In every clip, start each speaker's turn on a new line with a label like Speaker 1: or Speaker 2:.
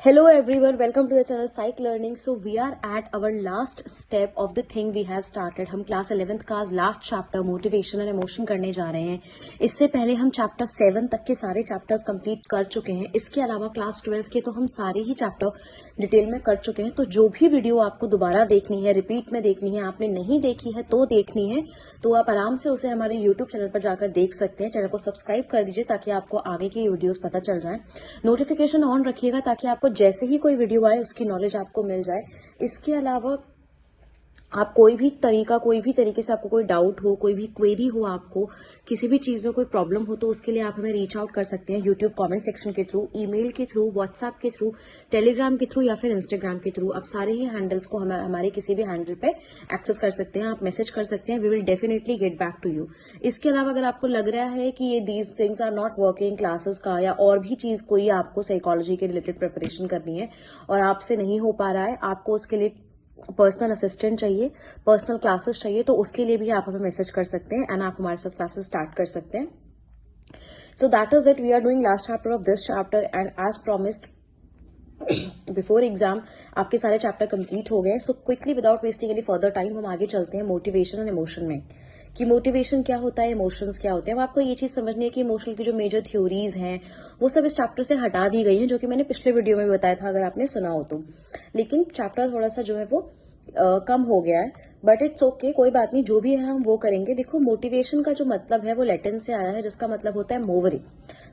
Speaker 1: Hello everyone, welcome to the channel Psych Learning. So we are at our last step of the thing we have started. हम class 11th का last chapter motivation और emotion करने जा रहे हैं. इससे पहले हम चैप्टर 7 तक के सारे चैप्टर्स कंप्लीट कर चुके हैं. इसके अलावा क्लास 12th के तो हम सारे ही चैप्टर डिटेल में कर चुके हैं. तो जो भी वीडियो आपको दोबारा देखनी है, रिपीट में देखनी है, आपने नहीं देखी है तो देखनी है, तो आप आराम से उसे हमारे यूट्यूब चैनल पर जाकर देख सकते हैं. चैनल को सब्सक्राइब कर दीजिए ताकि आपको आगे की वीडियोस पता चल जाए. नोटिफिकेशन ऑन रखिएगा ताकि आपको जैसे ही कोई वीडियो आए उसकी नॉलेज आपको मिल जाए. इसके अलावा आप कोई भी तरीके से आपको कोई डाउट हो, कोई भी क्वेरी हो, आपको किसी भी चीज में कोई प्रॉब्लम हो, तो उसके लिए आप हमें रीच आउट कर सकते हैं यूट्यूब कमेंट सेक्शन के थ्रू, ईमेल के थ्रू, व्हाट्सएप के थ्रू, टेलीग्राम के थ्रू या फिर इंस्टाग्राम के थ्रू. आप सारे ही हैंडल्स को हमारे किसी भी हैंडल पे एक्सेस कर सकते हैं. आप मैसेज कर सकते हैं. We will definitely get back to you. इसके अलावा अगर आपको लग रहा है कि ये these things are not working, classes का या और भी चीज कोई आपको साइकोलॉजी के रिलेटेड प्रिपरेशन करनी है और आपसे नहीं हो पा रहा है, आपको उसके लिए पर्सनल असिस्टेंट चाहिए, पर्सनल क्लासेस चाहिए, तो उसके लिए भी आप हमें मैसेज कर सकते हैं एंड आप हमारे साथ क्लासेस स्टार्ट कर सकते हैं. So that is it. We are doing last chapter of this chapter and as promised before exam आपके सारे चैप्टर कंप्लीट हो गए. So quickly without wasting any further time हम आगे चलते हैं मोटिवेशन एंड इमोशन में, कि मोटिवेशन क्या होता है, इमोशंस क्या होते हैं. अब आपको ये चीज समझनी है कि इमोशनल की जो मेजर थ्योरीज हैं वो सब इस चैप्टर से हटा दी गई हैं, जो कि मैंने पिछले वीडियो में बताया था अगर आपने सुना हो तो. लेकिन चैप्टर थोड़ा सा जो है वो कम हो गया है, बट इट्स ओके, कोई बात नहीं, जो भी है हम वो करेंगे. देखो, मोटिवेशन का जो मतलब है वो लैटिन से आया है, जिसका मतलब होता है मूवरी.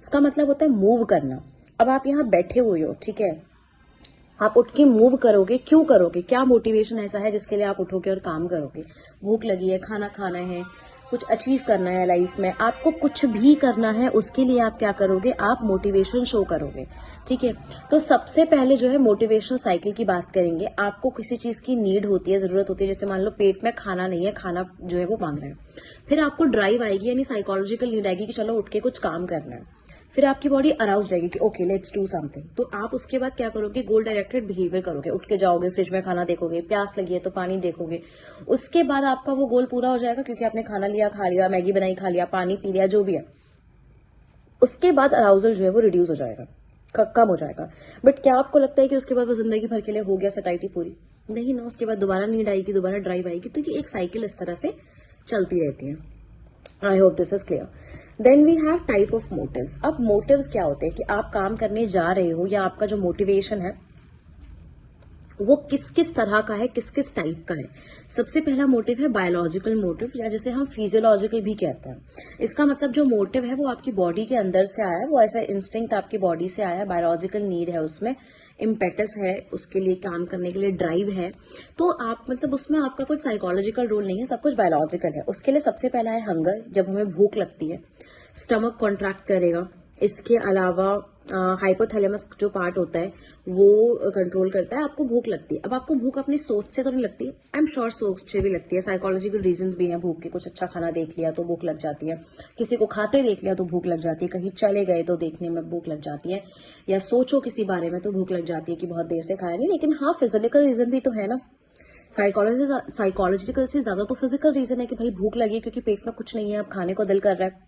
Speaker 1: इसका मतलब होता है मूव करना. अब आप यहाँ बैठे हुए हो, ठीक है, आप उठ के मूव करोगे. क्यों करोगे? क्या मोटिवेशन ऐसा है जिसके लिए आप उठोगे और काम करोगे? भूख लगी है, खाना खाना है, कुछ अचीव करना है लाइफ में, आपको कुछ भी करना है, उसके लिए आप क्या करोगे? आप मोटिवेशन शो करोगे. ठीक है, तो सबसे पहले जो है मोटिवेशनल साइकिल की बात करेंगे. आपको किसी चीज की नीड होती है, जरूरत होती है, जैसे मान लो पेट में खाना नहीं है, खाना जो है वो मांग रहा है. फिर आपको ड्राइव आएगी, यानी साइकोलॉजिकल नीड आएगी कि चलो उठ के कुछ काम करना है. फिर आपकी बॉडी अराउज रहेगी कि ओके लेट्स डू समथिंग. तो आप उसके बाद क्या करोगे? गोल डायरेक्टेड बिहेवियर करोगे. उठ के जाओगे, फ्रिज में खाना देखोगे, प्यास लगी है तो पानी देखोगे. उसके बाद आपका वो गोल पूरा हो जाएगा क्योंकि आपने खाना लिया, खा लिया, मैगी बनाई, खा लिया, पानी पी लिया, जो भी है. उसके बाद अराउजल जो है वो रिड्यूस हो जाएगा, कम हो जाएगा. बट क्या आपको लगता है कि उसके बाद वो जिंदगी भर के लिए हो गया सटाइटी पूरी? नहीं ना. उसके बाद दोबारा नीड आएगी, दोबारा ड्राइव आएगी. तो ये एक साइकिल इस तरह से चलती रहती है. I hope this is clear. Then we have type of motives. अब मोटिव्स क्या होते हैं कि आप काम करने जा रहे हो या आपका जो मोटिवेशन है वो किस किस तरह का है, किस किस टाइप का है. सबसे पहला मोटिव है बायोलॉजिकल मोटिव, या जिसे हम फिजियोलॉजिकल भी कहते हैं. इसका मतलब जो मोटिव है वो आपकी बॉडी के अंदर से आया है, वो ऐसा इंस्टिंक्ट आपकी बॉडी से आया है, बायोलॉजिकल नीड है, उसमें इम्पेटस है, उसके लिए काम करने के लिए ड्राइव है. तो आप मतलब उसमें आपका कुछ साइकोलॉजिकल रोल नहीं है, सब कुछ बायोलॉजिकल है. उसके लिए सबसे पहला है हंगर, जब हमें भूख लगती है, स्टमक कॉन्ट्रैक्ट करेगा. इसके अलावा हाइपोथैलेमस जो पार्ट होता है वो कंट्रोल करता है. आपको भूख लगती है. अब आपको भूख अपनी सोच से तो नहीं लगती, आई एम श्योर सोच से भी लगती है. साइकोलॉजिकल रीजंस भी हैं भूख के. कुछ अच्छा खाना देख लिया तो भूख लग जाती है, किसी को खाते देख लिया तो भूख लग जाती है, कहीं चले गए तो देखने में भूख लग जाती है, या सोचो किसी बारे में तो भूख लग जाती है कि बहुत देर से खाया नहीं. लेकिन हाँ, फिजिकल रीजन भी तो है ना. साइकोलॉजिकल से ज्यादा तो फिजिकल रीजन है कि भाई भूख लगी क्योंकि पेट में कुछ नहीं है, अब खाने को दिल कर रहा है.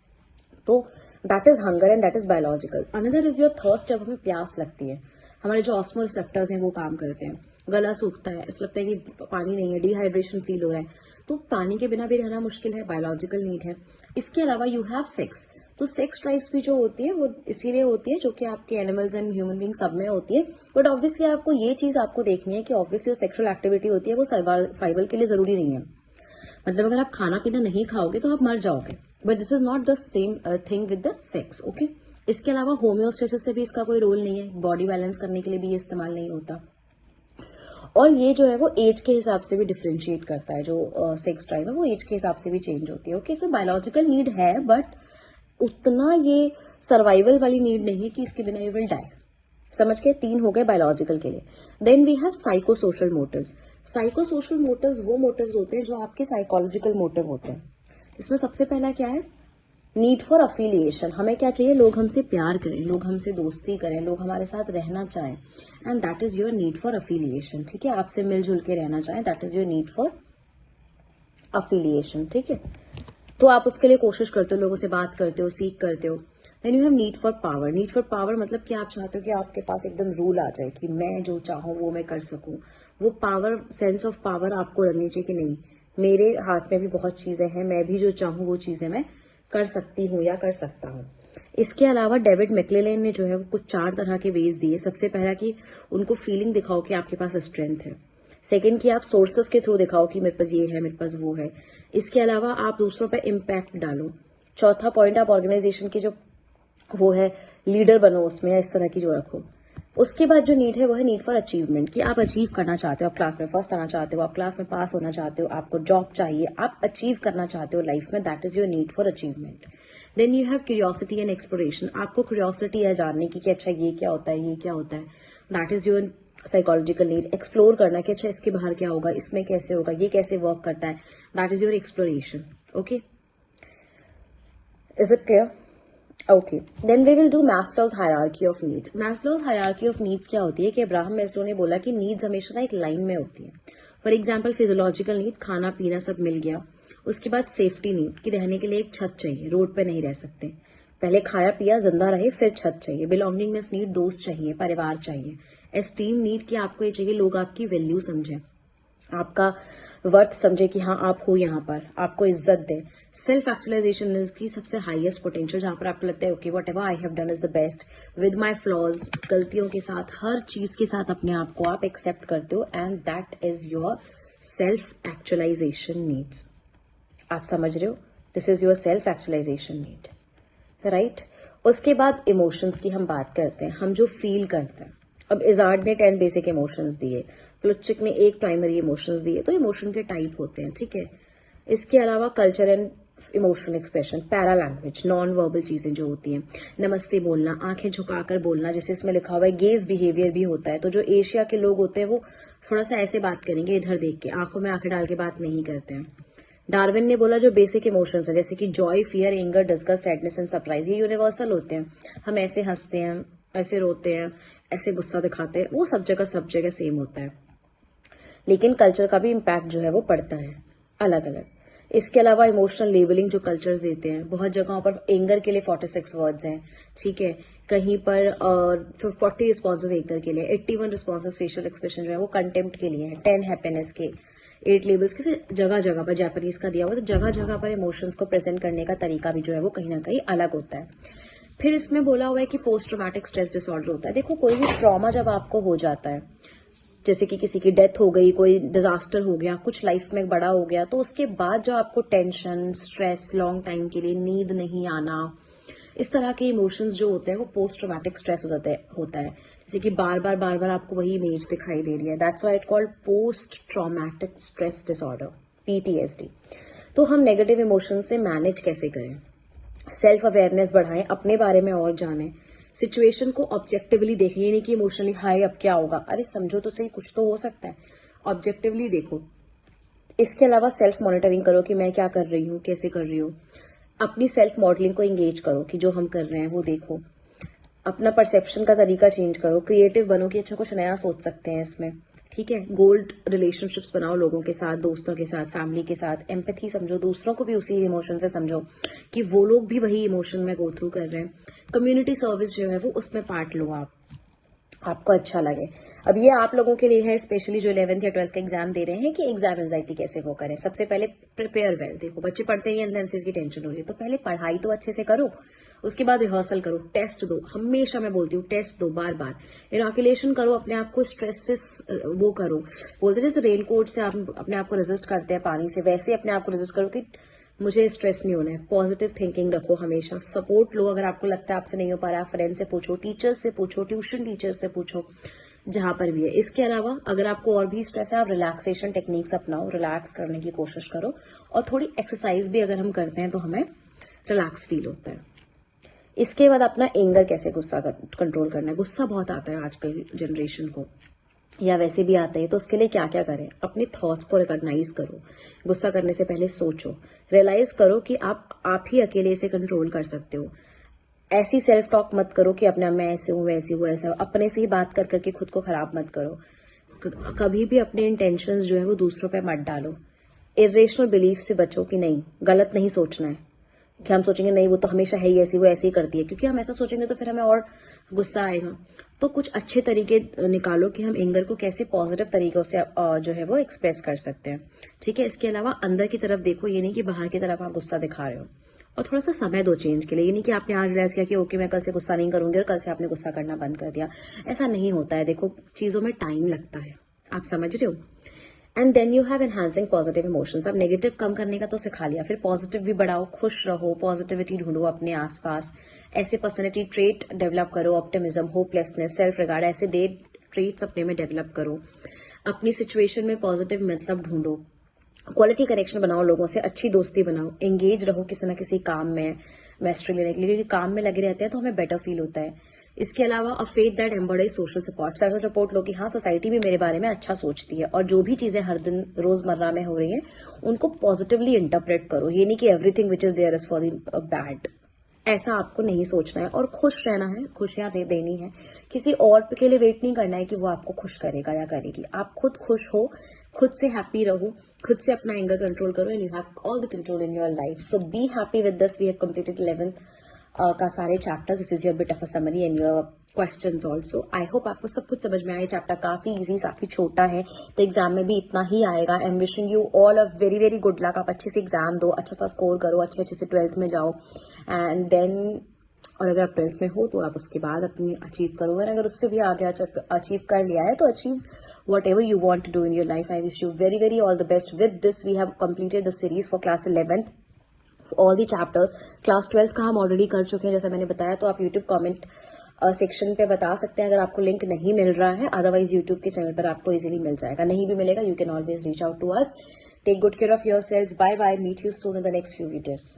Speaker 1: तो that is hunger and that is biological. Another is your thirst. जब हमें प्यास लगती है, हमारे जो ऑस्मो रिसेप्टर्स हैं वो काम करते हैं, गला सूखता है, ऐसा लगता है कि पानी नहीं है, डिहाइड्रेशन फील हो रहा है, तो पानी के बिना भी रहना मुश्किल है, बायोलॉजिकल नीड है. इसके अलावा यू हैव सेक्स. तो सेक्स ड्राइव्स भी जो होती है वो इसीलिए होती है, जो कि आपके एनिमल्स एंड ह्यूमन बींग सब में होती है. बट ऑब्वियसली आपको ये चीज आपको देखनी है कि ऑब्वियसली जो सेक्सुअल एक्टिविटी होती है वो सर्वाइवल के लिए जरूरी नहीं है. मतलब अगर आप खाना पीना नहीं खाओगे तो आप मर जाओगे, but this is not the same thing with the sex. Okay. इसके अलावा होम्योस्टेसिस से भी इसका कोई रोल नहीं है, बॉडी बैलेंस करने के लिए भी ये इस्तेमाल नहीं होता. और ये जो है वो एज के हिसाब से भी डिफ्रेंशिएट करता है. जो सेक्स ड्राइव है वो एज के हिसाब से भी चेंज होती है. ओके, सो बायोलॉजिकल नीड है, बट उतना ये सर्वाइवल वाली नीड नहीं है कि इसके बिना यू विल डाई. समझ के 3 हो गए बायोलॉजिकल के लिए. Then we have psycho social motives. Psycho social motives वो मोटिव्स होते हैं जो आपके साइकोलॉजिकल मोटिव होते हैं. इसमें सबसे पहला क्या है? Need for affiliation. हमें क्या चाहिए? लोग हमसे प्यार करें, लोग हमसे दोस्ती करें, लोग हमारे साथ रहना चाहें, and that is your need for affiliation. ठीक है, आपसे मिलजुल के रहना चाहें, that is your need for affiliation. ठीक है, तो आप उसके लिए कोशिश करते हो, लोगों से बात करते हो, सीख करते हो. Then you have need for power. Need for power मतलब कि आप चाहते हो कि आपके पास एकदम रूल आ जाए कि मैं जो चाहूँ वो मैं कर सकूँ। वो पावर, सेंस ऑफ पावर आपको लगनी चाहिए कि नहीं, मेरे हाथ में भी बहुत चीजें हैं, मैं भी जो चाहूँ वो चीजें मैं कर सकती हूँ या कर सकता हूँ। इसके अलावा डेविड मैक्लेलैंड ने जो है वो कुछ 4 तरह के वेज दिए। सबसे पहला कि उनको फीलिंग दिखाओ कि आपके पास स्ट्रेंथ है। सेकंड कि आप सोर्सेस के थ्रू दिखाओ कि मेरे पास ये है, मेरे पास वो है। इसके अलावा आप दूसरों पर इम्पैक्ट डालो। चौथा पॉइंट, आप ऑर्गेनाइजेशन की जो वो है लीडर बनो उसमें, या इस तरह की जो रखो। उसके बाद जो नीड है वो है नीड फॉर अचीवमेंट, कि आप अचीव करना चाहते हो, आप क्लास में फर्स्ट आना चाहते हो, आप क्लास में पास होना चाहते हो, आपको जॉब चाहिए, आप अचीव करना चाहते हो लाइफ में, that is your need for achievement. Then you have curiosity and exploration, आपको क्यूरियोसिटी है जानने की कि अच्छा ये क्या होता है, ये क्या होता है, that is your psychological need. Explore करना कि अच्छा इसके बाहर क्या होगा, इसमें कैसे होगा, ये कैसे वर्क करता है, that is your exploration. Okay, is it clear? Okay, then we will do Maslow's hierarchy of needs. Maslow's hierarchy of needs क्या होती है कि अब्राहम मैस्लो ने बोला कि नीड्स हमेशा ना एक लाइन में होती है। फॉर एग्जाम्पल, फिजियोलॉजिकल नीड, खाना पीना सब मिल गया। उसके बाद सेफ्टी नीड, कि रहने के लिए एक छत चाहिए, रोड पे नहीं रह सकते। पहले खाया पिया जिंदा रहे, फिर छत चाहिए। बिलोंगिंगनेस नीड, दोस्त चाहिए, परिवार चाहिए। एस्टीम नीड, कि आपको ये चाहिए लोग आपकी वैल्यू समझें, आपका वर्थ समझे कि हाँ आप हो यहाँ पर, आपको इज्जत दे। सेल्फ एक्चुअलाइजेशन इज की सबसे हाईएस्ट पोटेंशियल, जहां पर आपको लगता है okay what ever I have done is the best with my flaws, गलतियों के साथ, हर चीज के साथ अपने आप को आप एक्सेप्ट करते हो, and that is your self actualization needs. आप समझ रहे हो? This is your self actualization need, right. उसके बाद इमोशंस की हम बात करते हैं, हम जो फील करते हैं। अब इजार्ड ने 10 बेसिक इमोशंस दिए, प्लुटचिक ने 1 प्राइमरी इमोशंस दिए, तो इमोशन के टाइप होते हैं, ठीक है। इसके अलावा culture and emotional expression, para language, non verbal चीजें जो होती हैं, नमस्ते बोलना, आंखें झुकाकर बोलना, जैसे इसमें लिखा हुआ है गेज बिहेवियर भी होता है। तो जो एशिया के लोग होते हैं वो थोड़ा सा ऐसे बात करेंगे, इधर देख के, आंखों में आंखें डाल के बात नहीं करते हैं। डार्विन ने बोला जो बेसिक इमोशंस है, जैसे कि Joy, fear, anger, disgust, sadness and surprise, ये यूनिवर्सल होते हैं। हम ऐसे हंसते हैं, ऐसे रोते हैं, ऐसे गुस्सा दिखाते हैं, वो सब जगह सेम होता है, लेकिन कल्चर का भी इम्पैक्ट जो है वो पड़ता है अलग अलग। इसके अलावा इमोशनल लेबलिंग जो कल्चर्स देते हैं, बहुत जगहों पर एंगर के लिए 46 वर्ड्स हैं, ठीक है। कहीं पर 40 रिस्पॉन्सेज एंगर के लिए, 81 रिस्पॉन्सेज फेशियल एक्सप्रेशन जो है वो कंटेम्प्ट के लिए है, 10 हैप्पीनेस के, 8 लेबल्स किसी जगह जगह पर जापानीज का दिया हुआ, तो जगह जगह पर इमोशंस को प्रेजेंट करने का तरीका भी जो है वो कहीं ना कहीं अलग होता है। फिर इसमें बोला हुआ है कि पोस्ट ट्रॉमेटिक स्ट्रेस डिसऑर्डर होता है। देखो, कोई भी ट्रॉमा जब आपको हो जाता है, जैसे कि किसी की डेथ हो गई, कोई डिजास्टर हो गया, कुछ लाइफ में बड़ा हो गया, तो उसके बाद जो आपको टेंशन, स्ट्रेस, लॉन्ग टाइम के लिए नींद नहीं आना, इस तरह के इमोशंस जो होते हैं वो पोस्ट ट्रॉमेटिक स्ट्रेस होता है। जैसे कि बार बार आपको वही इमेज दिखाई दे रही है, that's why it called post traumatic stress disorder, PTSD। तो हम नेगेटिव इमोशंस से मैनेज कैसे करें? सेल्फ अवेयरनेस बढ़ाएं, अपने बारे में और जानें, सिचुएशन को ऑब्जेक्टिवली देखें, ये नहीं कि इमोशनली हाई अब क्या होगा, अरे समझो तो सही, कुछ तो हो सकता है, ऑब्जेक्टिवली देखो। इसके अलावा सेल्फ मॉनिटरिंग करो कि मैं क्या कर रही हूँ, कैसे कर रही हूँ। अपनी सेल्फ मॉडलिंग को एंगेज करो कि जो हम कर रहे हैं वो देखो। अपना परसेप्शन का तरीका चेंज करो, क्रिएटिव बनो कि अच्छा कुछ नया सोच सकते हैं इसमें, ठीक है। गोल्ड रिलेशनशिप्स बनाओ लोगों के साथ, दोस्तों के साथ, फैमिली के साथ। एम्पैथी समझो, दूसरों को भी उसी इमोशन से समझो कि वो लोग भी वही इमोशन में गो थ्रू कर रहे हैं। कम्युनिटी सर्विस जो है वो उसमें पार्ट लो आप, आपको अच्छा लगे। अब ये आप लोगों के लिए है, स्पेशली जो 11th या 12th का एग्जाम दे रहे हैं, कि एग्जाम एंजाइटी कैसे वो करें। सबसे पहले प्रिपेयर वेल। देखो, बच्चे पढ़ते ही एंट्रेंस की टेंशन हो रही है, तो पहले पढ़ाई तो अच्छे से करो, उसके बाद रिहर्सल करो, टेस्ट दो। हमेशा मैं बोलती हूँ टेस्ट दो, बार बार इनॉक्यूलेशन करो, अपने आप को स्ट्रेस से वो करो। बोलते जैसे रेनकोट से आप अपने आप को रेजिस्ट करते हैं पानी से, वैसे अपने आप को रेजिस्ट करो कि मुझे स्ट्रेस नहीं होना है। पॉजिटिव थिंकिंग रखो, हमेशा सपोर्ट लो। अगर आपको लगता है आपसे नहीं हो पा रहा है, फ्रेंड से पूछो, टीचर्स से पूछो, ट्यूशन टीचर्स से पूछो, जहां पर भी है। इसके अलावा अगर आपको और भी स्ट्रेस है, आप रिलैक्सेशन टेक्निक्स अपनाओ, रिलैक्स करने की कोशिश करो, और थोड़ी एक्सरसाइज भी अगर हम करते हैं तो हमें रिलैक्स फील होता है। इसके बाद अपना एंगर, कैसे गुस्सा कंट्रोल करना है। गुस्सा बहुत आता है आजकल जनरेशन को, या वैसे भी आता है, तो उसके लिए क्या क्या करें? अपने थॉट्स को रिकॉग्नाइज करो, गुस्सा करने से पहले सोचो, रियलाइज करो कि आप ही अकेले इसे कंट्रोल कर सकते हो। ऐसी सेल्फ टॉक मत करो कि अपने मैं ऐसे हूँ, वैसी हूँ, ऐसा। अपने से ही बात कर करके खुद को खराब मत करो। कभी भी अपने इंटेंशंस जो है वो दूसरों पे मत डालो। इरेशनल बिलीफ से बचो कि नहीं, गलत नहीं सोचना है, कि हम सोचेंगे नहीं वो तो हमेशा है ही ऐसी, वो ऐसे ही करती है, क्योंकि हम ऐसा सोचेंगे तो फिर हमें और गुस्सा आएगा। तो कुछ अच्छे तरीके निकालो कि हम एंगर को कैसे पॉजिटिव तरीकों से जो है वो एक्सप्रेस कर सकते हैं, ठीक है। इसके अलावा अंदर की तरफ देखो, ये नहीं कि बाहर की तरफ आप गुस्सा दिखा रहे हो। और थोड़ा सा समय दो चेंज के लिए, ये नहीं कि आपने आज रियलाइज किया कि ओके मैं कल से गुस्सा नहीं करूंगी और कल से आपने गुस्सा करना बंद कर दिया। ऐसा नहीं होता है, देखो चीजों में टाइम लगता है, आप समझ रहे हो। And then you have enhancing positive emotions. अब नेगेटिव कम करने का तो सिखा लिया, फिर पॉजिटिव भी बढ़ाओ, खुश रहो, पॉजिटिविटी ढूंढो अपने आसपास, ऐसे पर्सनैलिटी ट्रेट डेवलप करो, ऑप्टिमिज्म, होपलेसनेस, सेल्फ रिगार्ड, ऐसे डे ट्रेट्स अपने में डेवलप करो। अपनी सिचुएशन में पॉजिटिव मतलब ढूंढो, क्वालिटी कनेक्शन बनाओ, लोगों से अच्छी दोस्ती बनाओ, एंगेज रहो किसी ना किसी काम में मैस्ट्री लेने के लिए, क्योंकि काम में लगे रहते हैं तो हमें बेटर फील होता है। इसके अलावा a faith that embodies social support, self support लो कि हाँ सोसाइटी भी मेरे बारे में अच्छा सोचती है, और जो भी चीजें हर दिन रोजमर्रा में हो रही हैं उनको पॉजिटिवली इंटरप्रेट करो। ये नहीं कि everything which is there is for the bad, ऐसा आपको नहीं सोचना है। और खुश रहना है, खुशियां देनी है, किसी और के लिए वेट नहीं करना है कि वो आपको खुश करेगा या करेगी। आप खुद खुश हो, खुद से हैप्पी रहो, खुद से अपना एंगर कंट्रोल करो, and you have all the control in your life. So be happy with this. We have completed 11 का सारे chapters. This is your bit of a summary and your questions also. I hope आपको सब कुछ समझ में आया। Chapter काफी easy, काफी छोटा है, तो एग्जाम में भी इतना ही आएगा। I am wishing you all a very very good luck. आप अच्छे से एग्जाम दो, अच्छा सा स्कोर करो, अच्छे से 12th में जाओ, एंड देन और अगर आप 12th में हो तो आप उसके बाद अपनी अचीव करो, और अगर उससे भी आगे अचीव कर लिया है तो achieve whatever you want to do in your life. I wish you very very all the best. With this we have completed the series for class 11th, for all the chapters. class 12th का हम already कर चुके हैं जैसा मैंने बताया, तो आप YouTube कमेंट सेक्शन पे बता सकते हैं अगर आपको लिंक नहीं मिल रहा है। अदरवाइज YouTube के चैनल पर आपको इजीली मिल जाएगा, नहीं भी मिलेगा you can always reach out to us. Take good care of yourselves. Bye bye. Meet you soon in the next few videos.